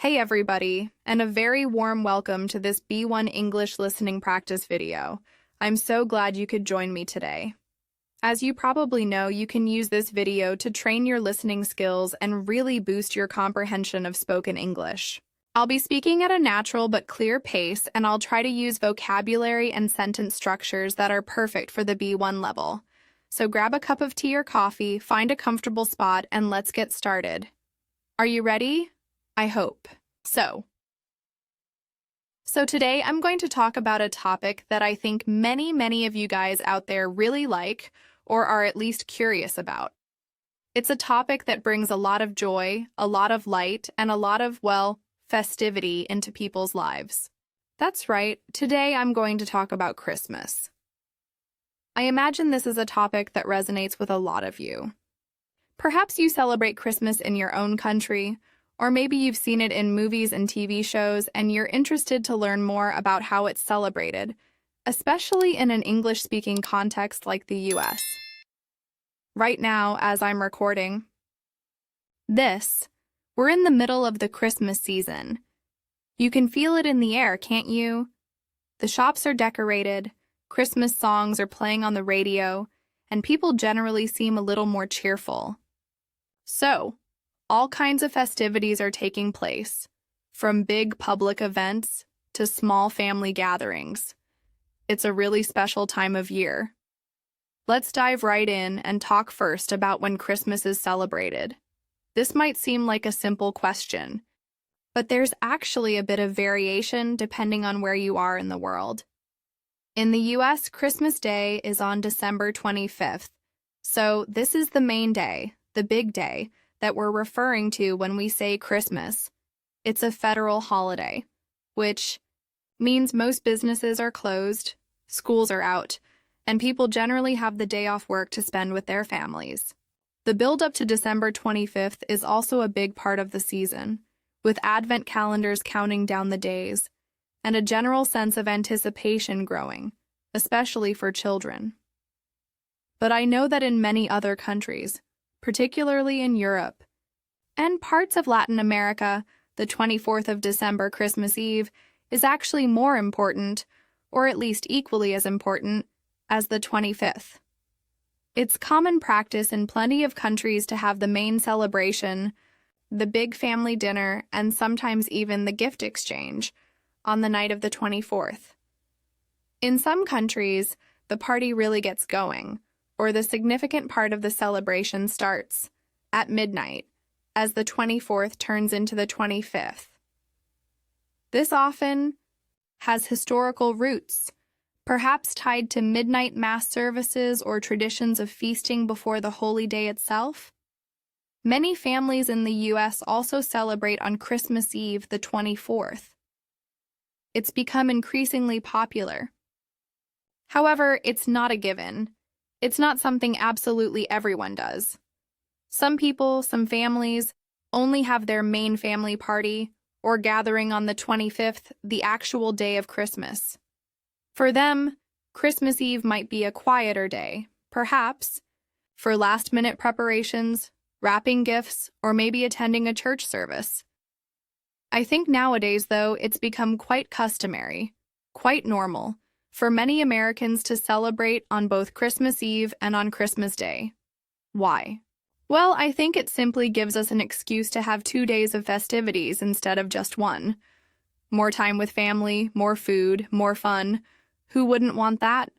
Hey everybody, and a very warm welcome to this B1 English listening practice video. I'm so glad you could join me today. As you probably know, you can use this video to train your listening skills and really boost your comprehension of spoken English. I'll be speaking at a natural but clear pace, and I'll try to use vocabulary and sentence structures that are perfect for the B1 level. So grab a cup of tea or coffee, find a comfortable spot, and let's get started. Are you ready? I hope. So today I'm going to talk about a topic that I think many of you guys out there really like or are at least curious about. It's a topic that brings a lot of joy, a lot of light, and a lot of, well, festivity into people's lives. That's right, today I'm going to talk about Christmas. I imagine this is a topic that resonates with a lot of you. Perhaps you celebrate Christmas in your own country, or maybe you've seen it in movies and TV shows and you're interested to learn more about how it's celebrated, especially in an English-speaking context like the US. Right now, as I'm recording we're in the middle of the Christmas season. You can feel it in the air, can't you? The shops are decorated, Christmas songs are playing on the radio, and people generally seem a little more cheerful. So, all kinds of festivities are taking place, from big public events to small family gatherings. It's a really special time of year. Let's dive right in and talk first about when Christmas is celebrated. This might seem like a simple question, but there's actually a bit of variation depending on where you are in the world. In the US, Christmas Day is on December 25th, so this is the main day, the big day, that we're referring to when we say Christmas. It's a federal holiday, which means most businesses are closed, schools are out, and people generally have the day off work to spend with their families. The build-up to December 25th is also a big part of the season, with advent calendars counting down the days, and a general sense of anticipation growing, especially for children. But I know that in many other countries, particularly in Europe, and parts of Latin America, the 24th of December, Christmas Eve, is actually more important, or at least equally as important, as the 25th. It's common practice in plenty of countries to have the main celebration, the big family dinner, and sometimes even the gift exchange, on the night of the 24th. In some countries, the party really gets going, or the significant part of the celebration starts at midnight, as the 24th turns into the 25th. This often has historical roots, perhaps tied to midnight mass services or traditions of feasting before the holy day itself. Many families in the US also celebrate on Christmas Eve, the 24th. It's become increasingly popular. However, it's not a given. It's not something absolutely everyone does. Some people, some families, only have their main family party or gathering on the 25th, the actual day of Christmas. For them, Christmas Eve might be a quieter day, perhaps, for last-minute preparations, wrapping gifts, or maybe attending a church service. I think nowadays, though, it's become quite customary, quite normal, for many Americans to celebrate on both Christmas Eve and on Christmas Day. Why? Well, I think it simply gives us an excuse to have 2 days of festivities instead of just one. More time with family, more food, more fun. Who wouldn't want that?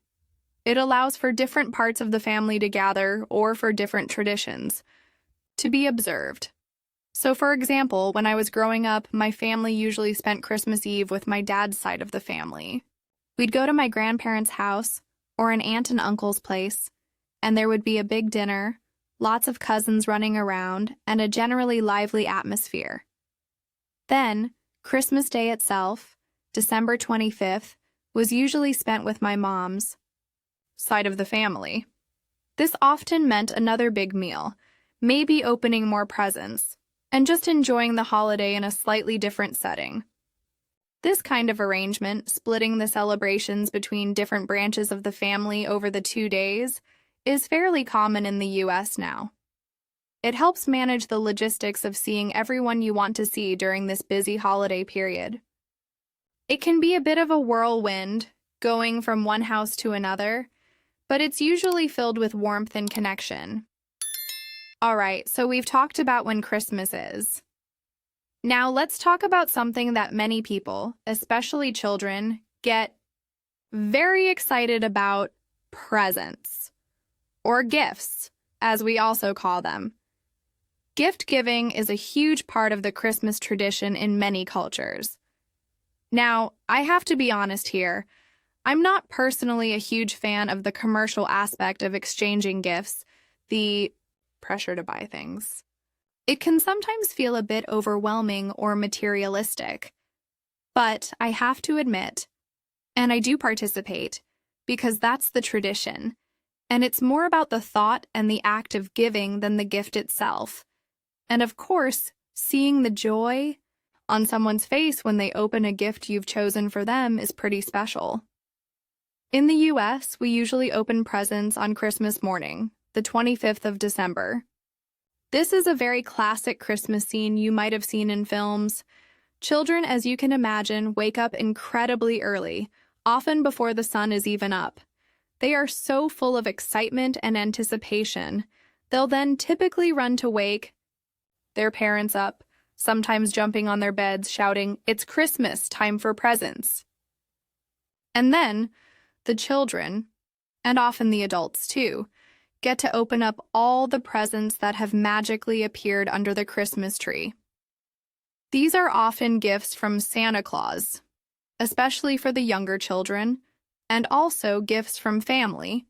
It allows for different parts of the family to gather or for different traditions to be observed. So, for example, when I was growing up, my family usually spent Christmas Eve with my dad's side of the family. We'd go to my grandparents' house or an aunt and uncle's place, and there would be a big dinner, lots of cousins running around, and a generally lively atmosphere. Then, Christmas Day itself, December 25th, was usually spent with my mom's side of the family. This often meant another big meal, maybe opening more presents, and just enjoying the holiday in a slightly different setting. This kind of arrangement, splitting the celebrations between different branches of the family over the 2 days, is fairly common in the US now. It helps manage the logistics of seeing everyone you want to see during this busy holiday period. It can be a bit of a whirlwind, going from one house to another, but it's usually filled with warmth and connection. All right, so we've talked about when Christmas is. Now let's talk about something that many people, especially children, get very excited about: presents, or gifts, as we also call them. Gift giving is a huge part of the Christmas tradition in many cultures. Now, I have to be honest here. I'm not personally a huge fan of the commercial aspect of exchanging gifts, the pressure to buy things. It can sometimes feel a bit overwhelming or materialistic. But I have to admit, and I do participate, because that's the tradition, and it's more about the thought and the act of giving than the gift itself. And of course, seeing the joy on someone's face when they open a gift you've chosen for them is pretty special. In the US, we usually open presents on Christmas morning, the 25th of December. This is a very classic Christmas scene you might have seen in films. Children, as you can imagine, wake up incredibly early, often before the sun is even up. They are so full of excitement and anticipation. They'll then typically run to wake their parents up, sometimes jumping on their beds, shouting, "It's Christmas, time for presents." And then, the children, and often the adults too, get to open up all the presents that have magically appeared under the Christmas tree. These are often gifts from Santa Claus, especially for the younger children, and also gifts from family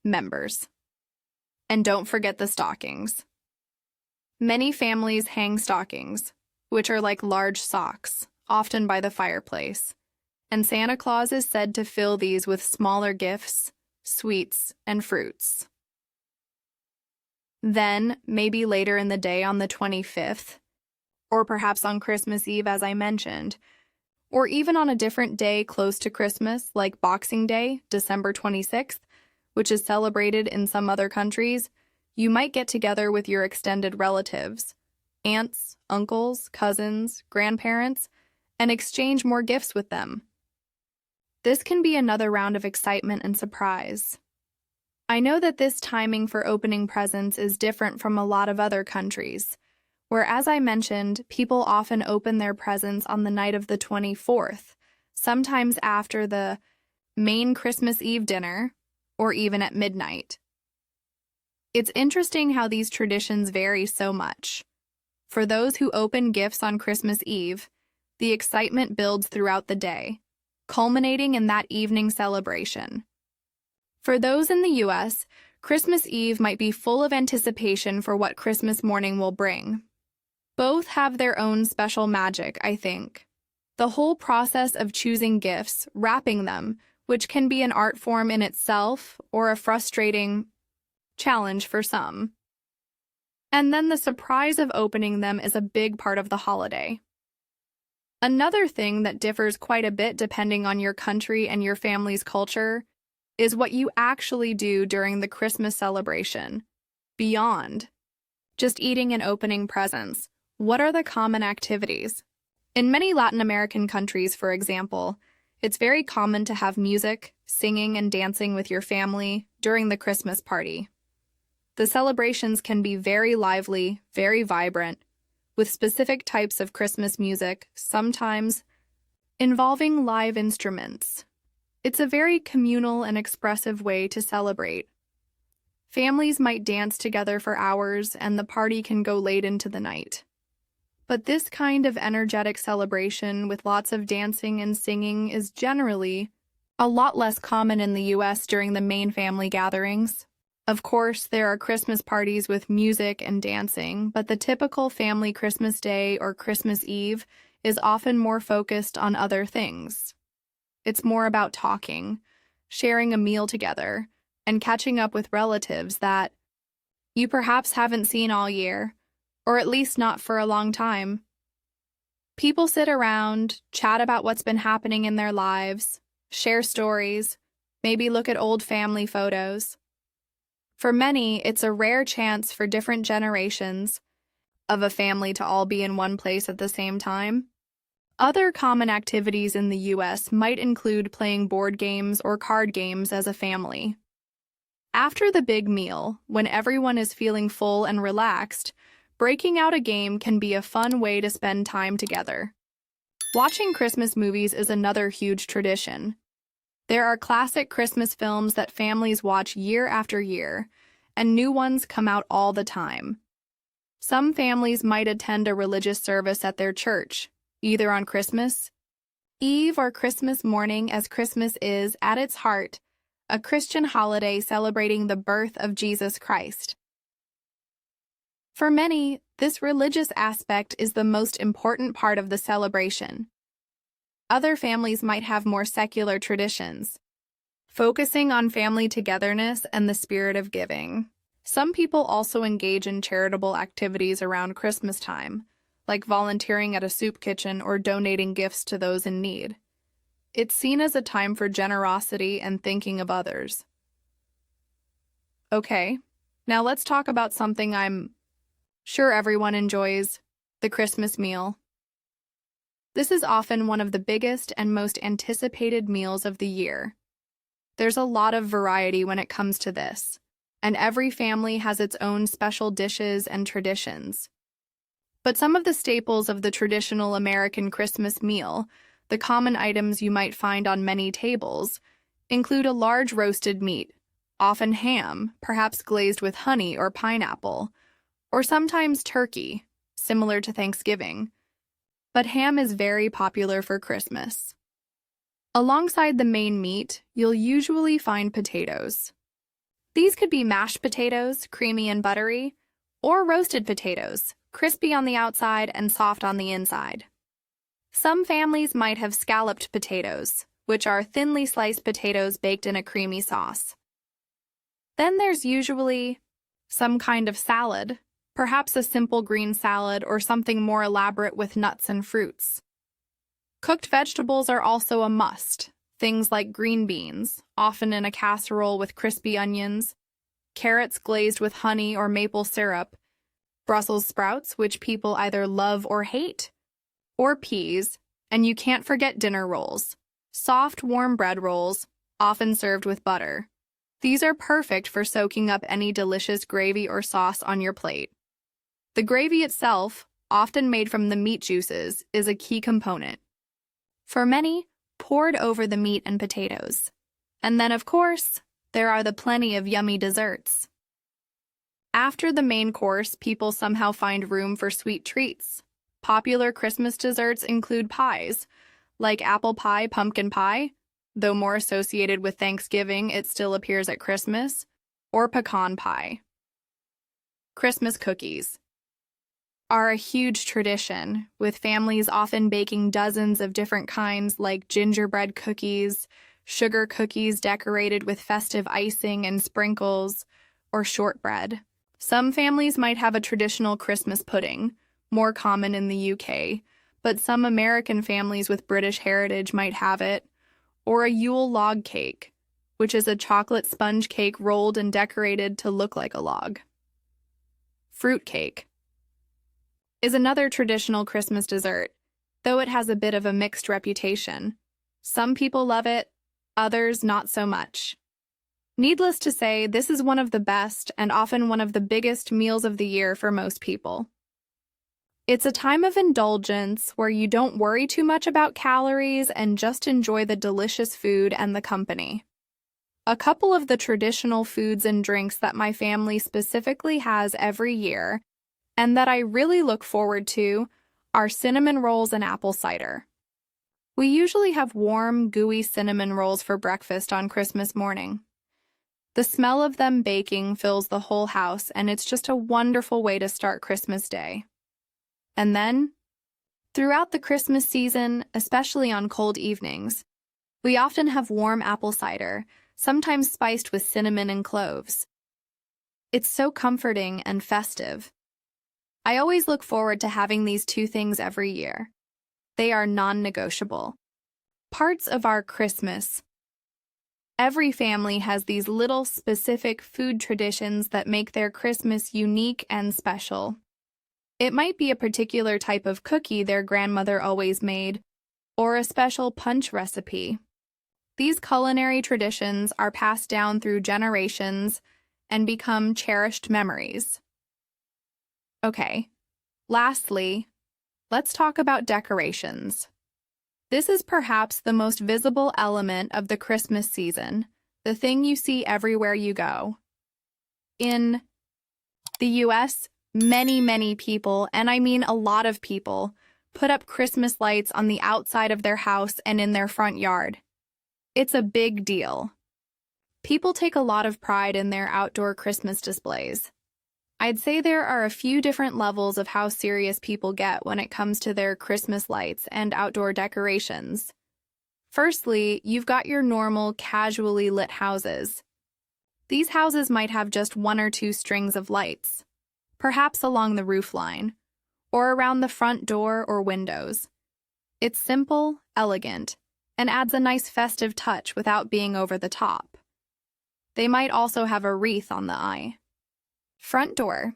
members. And don't forget the stockings. Many families hang stockings, which are like large socks, often by the fireplace, and Santa Claus is said to fill these with smaller gifts, sweets, and fruits. Then, maybe later in the day on the 25th, or perhaps on Christmas Eve, as I mentioned, or even on a different day close to Christmas, like Boxing Day, December 26th, which is celebrated in some other countries, you might get together with your extended relatives, aunts, uncles, cousins, grandparents, and exchange more gifts with them. This can be another round of excitement and surprise. I know that this timing for opening presents is different from a lot of other countries, where, as I mentioned, people often open their presents on the night of the 24th, sometimes after the main Christmas Eve dinner, or even at midnight. It's interesting how these traditions vary so much. For those who open gifts on Christmas Eve, the excitement builds throughout the day, culminating in that evening celebration. For those in the US, Christmas Eve might be full of anticipation for what Christmas morning will bring. Both have their own special magic, I think. The whole process of choosing gifts, wrapping them, which can be an art form in itself or a frustrating challenge for some. And then the surprise of opening them is a big part of the holiday. Another thing that differs quite a bit depending on your country and your family's culture is what you actually do during the Christmas celebration. Beyond just eating and opening presents, what are the common activities? In many Latin American countries, for example, it's very common to have music, singing, and dancing with your family during the Christmas party. The celebrations can be very lively, very vibrant, with specific types of Christmas music, sometimes involving live instruments. It's a very communal and expressive way to celebrate. Families might dance together for hours, and the party can go late into the night. But this kind of energetic celebration with lots of dancing and singing is generally a lot less common in the US during the main family gatherings. Of course, there are Christmas parties with music and dancing, but the typical family Christmas Day or Christmas Eve is often more focused on other things. It's more about talking, sharing a meal together, and catching up with relatives that you perhaps haven't seen all year, or at least not for a long time. People sit around, chat about what's been happening in their lives, share stories, maybe look at old family photos. For many, it's a rare chance for different generations of a family to all be in one place at the same time. Other common activities in the U.S. might include playing board games or card games as a family. After the big meal, when everyone is feeling full and relaxed, breaking out a game can be a fun way to spend time together. Watching Christmas movies is another huge tradition. There are classic Christmas films that families watch year after year, and new ones come out all the time. Some families might attend a religious service at their church, either on Christmas Eve or Christmas morning, as Christmas is, at its heart, a Christian holiday celebrating the birth of Jesus Christ. For many, this religious aspect is the most important part of the celebration. Other families might have more secular traditions, focusing on family togetherness and the spirit of giving. Some people also engage in charitable activities around Christmas time, like volunteering at a soup kitchen or donating gifts to those in need. It's seen as a time for generosity and thinking of others. Okay, now let's talk about something I'm sure everyone enjoys: the Christmas meal. This is often one of the biggest and most anticipated meals of the year. There's a lot of variety when it comes to this, and every family has its own special dishes and traditions. But some of the staples of the traditional American Christmas meal, the common items you might find on many tables, include a large roasted meat, often ham, perhaps glazed with honey or pineapple, or sometimes turkey, similar to Thanksgiving. But ham is very popular for Christmas. Alongside the main meat, you'll usually find potatoes. These could be mashed potatoes, creamy and buttery, or roasted potatoes, crispy on the outside and soft on the inside. Some families might have scalloped potatoes, which are thinly sliced potatoes baked in a creamy sauce. Then there's usually some kind of salad, perhaps a simple green salad or something more elaborate with nuts and fruits. Cooked vegetables are also a must, things like green beans, often in a casserole with crispy onions, carrots glazed with honey or maple syrup, Brussels sprouts, which people either love or hate, or peas, and you can't forget dinner rolls, soft, warm bread rolls, often served with butter. These are perfect for soaking up any delicious gravy or sauce on your plate. The gravy itself, often made from the meat juices, is a key component. For many, poured over the meat and potatoes. And then, of course, there are the plenty of yummy desserts. After the main course, people somehow find room for sweet treats. Popular Christmas desserts include pies, like apple pie, pumpkin pie, though more associated with Thanksgiving, it still appears at Christmas, or pecan pie. Christmas cookies are a huge tradition, with families often baking dozens of different kinds like gingerbread cookies, sugar cookies decorated with festive icing and sprinkles, or shortbread. Some families might have a traditional Christmas pudding, more common in the UK, but some American families with British heritage might have it, or a Yule log cake, which is a chocolate sponge cake rolled and decorated to look like a log. Fruit cake is another traditional Christmas dessert, though it has a bit of a mixed reputation. Some people love it, others not so much. Needless to say, this is one of the best and often one of the biggest meals of the year for most people. It's a time of indulgence where you don't worry too much about calories and just enjoy the delicious food and the company. A couple of the traditional foods and drinks that my family specifically has every year, and that I really look forward to, are cinnamon rolls and apple cider. We usually have warm, gooey cinnamon rolls for breakfast on Christmas morning. The smell of them baking fills the whole house, and it's just a wonderful way to start Christmas Day. And then, throughout the Christmas season, especially on cold evenings, we often have warm apple cider, sometimes spiced with cinnamon and cloves. It's so comforting and festive. I always look forward to having these two things every year. They are non-negotiable parts of our Christmas Every family has these little specific food traditions that make their Christmas unique and special. It might be a particular type of cookie their grandmother always made, or a special punch recipe. These culinary traditions are passed down through generations and become cherished memories. Okay, lastly, let's talk about decorations. This is perhaps the most visible element of the Christmas season, the thing you see everywhere you go. In the US, many people, and I mean a lot of people, put up Christmas lights on the outside of their house and in their front yard. It's a big deal. People take a lot of pride in their outdoor Christmas displays. I'd say there are a few different levels of how serious people get when it comes to their Christmas lights and outdoor decorations. Firstly, you've got your normal, casually lit houses. These houses might have just one or two strings of lights, perhaps along the roofline, or around the front door or windows. It's simple, elegant, and adds a nice festive touch without being over the top. They might also have a wreath on the eye. Front door.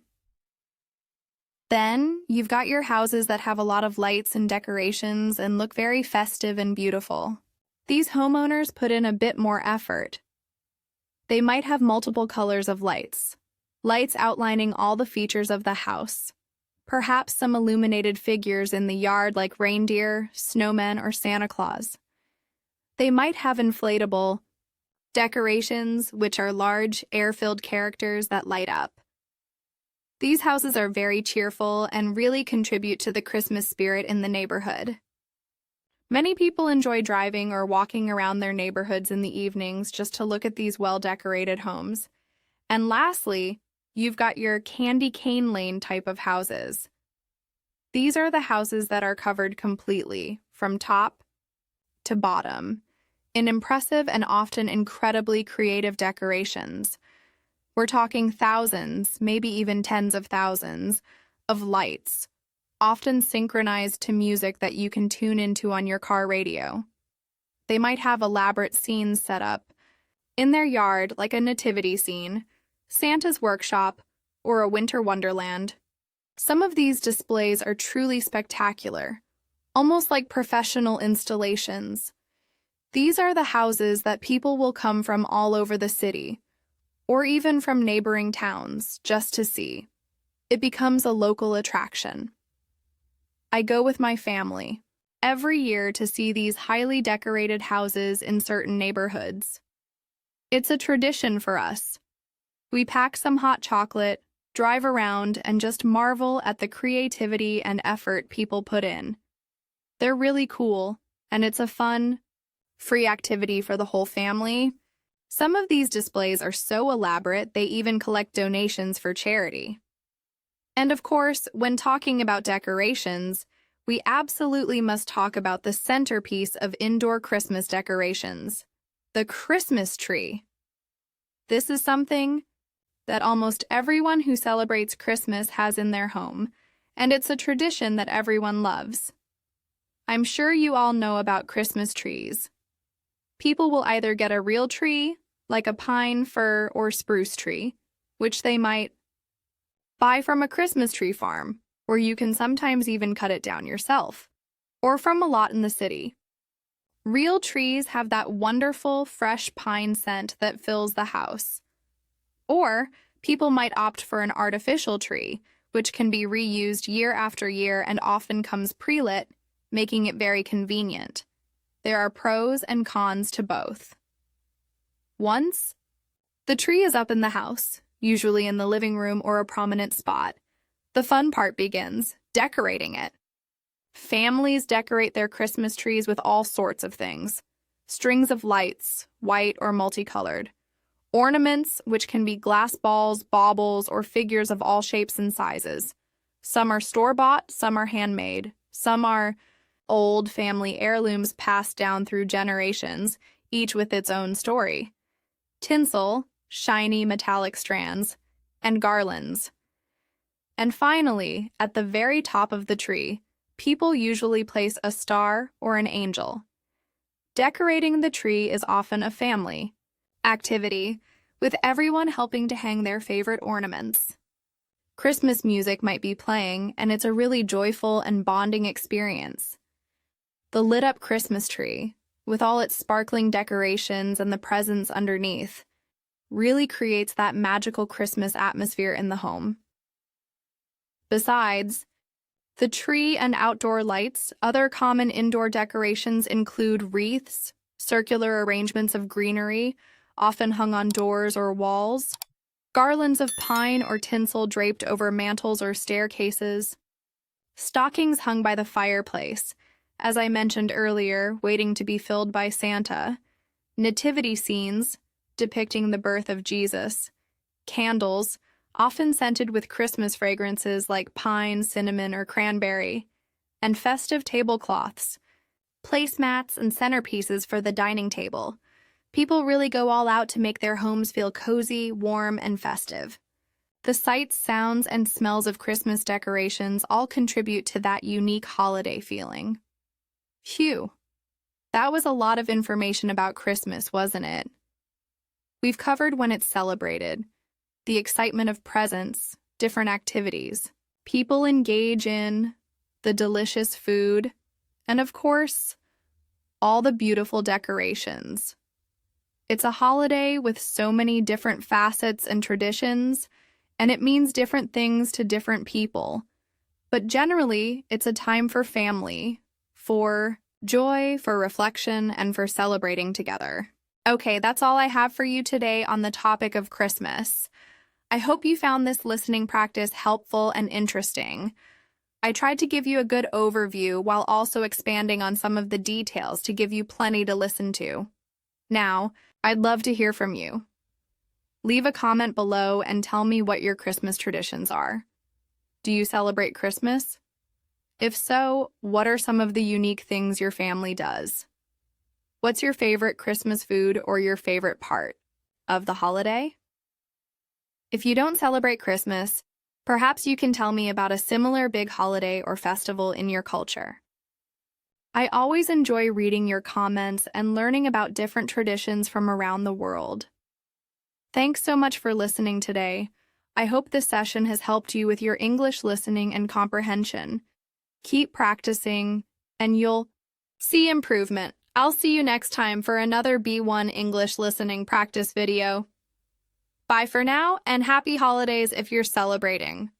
Then, you've got your houses that have a lot of lights and decorations and look very festive and beautiful. These homeowners put in a bit more effort. They might have multiple colors of lights outlining all the features of the house. Perhaps some illuminated figures in the yard like reindeer, snowmen, or Santa Claus. They might have inflatable decorations, which are large, air-filled characters that light up. These houses are very cheerful and really contribute to the Christmas spirit in the neighborhood. Many people enjoy driving or walking around their neighborhoods in the evenings just to look at these well-decorated homes. And lastly, you've got your candy cane lane type of houses. These are the houses that are covered completely, from top to bottom, in impressive and often incredibly creative decorations. We're talking thousands, maybe even tens of thousands, of lights, often synchronized to music that you can tune into on your car radio. They might have elaborate scenes set up in their yard, like a nativity scene, Santa's workshop, or a winter wonderland. Some of these displays are truly spectacular, almost like professional installations. These are the houses that people will come from all over the city, or even from neighboring towns, just to see. It becomes a local attraction. I go with my family every year to see these highly decorated houses in certain neighborhoods. It's a tradition for us. We pack some hot chocolate, drive around, and just marvel at the creativity and effort people put in. They're really cool, and it's a fun, free activity for the whole family. Some of these displays are so elaborate they even collect donations for charity. And of course, when talking about decorations, we absolutely must talk about the centerpiece of indoor Christmas decorations, the Christmas tree. This is something that almost everyone who celebrates Christmas has in their home, and it's a tradition that everyone loves. I'm sure you all know about Christmas trees. People will either get a real tree, like a pine, fir, or spruce tree, which they might buy from a Christmas tree farm, where you can sometimes even cut it down yourself, or from a lot in the city. Real trees have that wonderful, fresh pine scent that fills the house. Or people might opt for an artificial tree, which can be reused year after year and often comes pre-lit, making it very convenient. There are pros and cons to both. Once the tree is up in the house, usually in the living room or a prominent spot, the fun part begins, decorating it. Families decorate their Christmas trees with all sorts of things. Strings of lights, white or multicolored. Ornaments, which can be glass balls, baubles, or figures of all shapes and sizes. Some are store-bought, some are handmade. Some are old family heirlooms passed down through generations, each with its own story. Tinsel, shiny metallic strands, and garlands. And finally, at the very top of the tree, people usually place a star or an angel. Decorating the tree is often a family, activity, with everyone helping to hang their favorite ornaments. Christmas music might be playing, and it's a really joyful and bonding experience. The lit-up Christmas tree, with all its sparkling decorations and the presents underneath, really creates that magical Christmas atmosphere in the home. Besides the tree and outdoor lights, other common indoor decorations include wreaths, circular arrangements of greenery, often hung on doors or walls, garlands of pine or tinsel draped over mantels or staircases, stockings hung by the fireplace, as I mentioned earlier, waiting to be filled by Santa, nativity scenes depicting the birth of Jesus, candles, often scented with Christmas fragrances like pine, cinnamon, or cranberry, and festive tablecloths, placemats, and centerpieces for the dining table. People really go all out to make their homes feel cozy, warm, and festive. The sights, sounds, and smells of Christmas decorations all contribute to that unique holiday feeling. Phew, that was a lot of information about Christmas, wasn't it? We've covered when it's celebrated, the excitement of presents, different activities, people engage in, the delicious food, and of course, all the beautiful decorations. It's a holiday with so many different facets and traditions, and it means different things to different people. But generally, it's a time for family, for joy, for reflection, and for celebrating together. Okay, that's all I have for you today on the topic of Christmas. I hope you found this listening practice helpful and interesting. I tried to give you a good overview while also expanding on some of the details to give you plenty to listen to. Now, I'd love to hear from you. Leave a comment below and tell me what your Christmas traditions are. Do you celebrate Christmas? If so, what are some of the unique things your family does? What's your favorite Christmas food or your favorite part of the holiday? If you don't celebrate Christmas, perhaps you can tell me about a similar big holiday or festival in your culture. I always enjoy reading your comments and learning about different traditions from around the world. Thanks so much for listening today. I hope this session has helped you with your English listening and comprehension. Keep practicing, and you'll see improvement. I'll see you next time for another B1 English listening practice video. Bye for now, and happy holidays if you're celebrating.